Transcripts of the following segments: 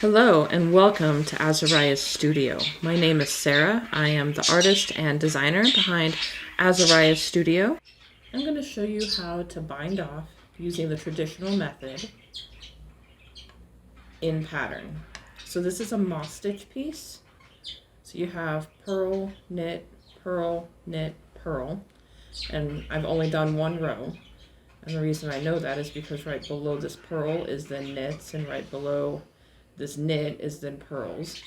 Hello and welcome to Azariah's Studio. My name is Sarah. I am the artist and designer behind Azariah's Studio. I'm going to show you how to bind off using the traditional method in pattern. So this is a moss stitch piece. So you have purl, knit, purl, knit, purl, and I've only done one row. And the reason I know that is because right below this purl is then knits, and right below this knit is then purls.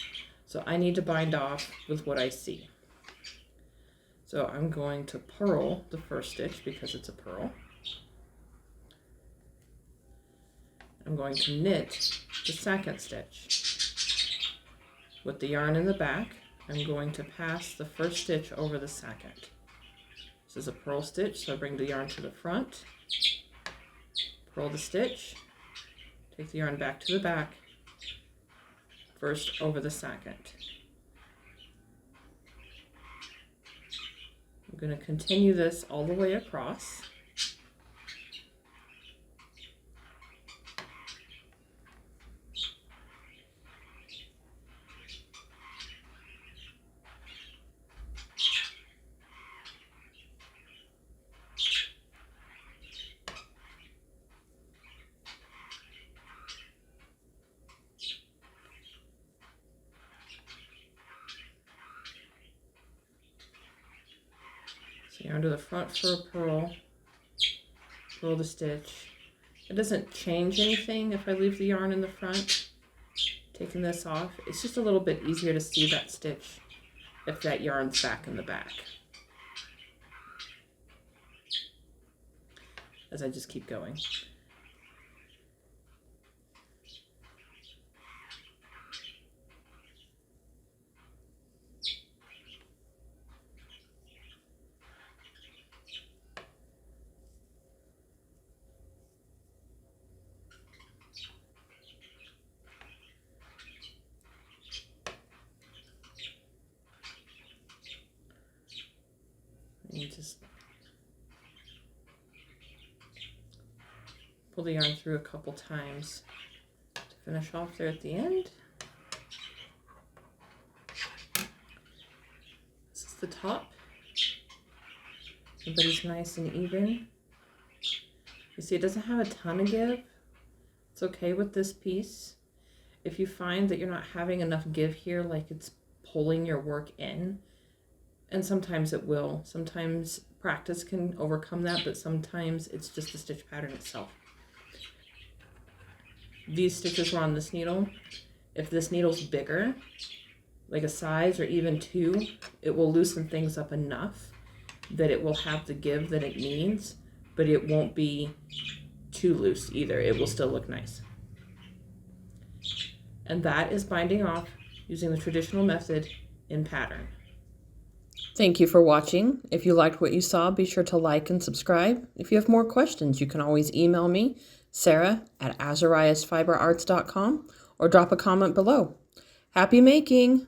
So I need to bind off with what I see. So I'm going to purl the first stitch because it's a purl. I'm going to knit the second stitch. With the yarn in the back, I'm going to pass the first stitch over the second. This is a purl stitch, so I bring the yarn to the front, purl the stitch, take the yarn back to the back, first over the second. I'm going to continue this all the way across. Yarn to the front for a purl, purl the stitch. It doesn't change anything if I leave the yarn in the front. Taking this off, it's just a little bit easier to see that stitch if that yarn's back in the back. As I just keep going. You just pull the yarn through a couple times to finish off there at the end. This is the top. Everybody's nice and even. You see, it doesn't have a ton of give. It's okay with this piece. If you find that you're not having enough give here, like it's pulling your work in, and sometimes it will. Sometimes practice can overcome that, but sometimes it's just the stitch pattern itself. These stitches were on this needle. If this needle's bigger, like a size or even 2, it will loosen things up enough that it will have the give that it needs, but it won't be too loose either. It will still look nice. And that is binding off using the traditional method in pattern. Thank you for watching. If you liked what you saw, be sure to like and subscribe. If you have more questions, you can always email me, Sarah@azariahsfiberarts.com, or drop a comment below. Happy making!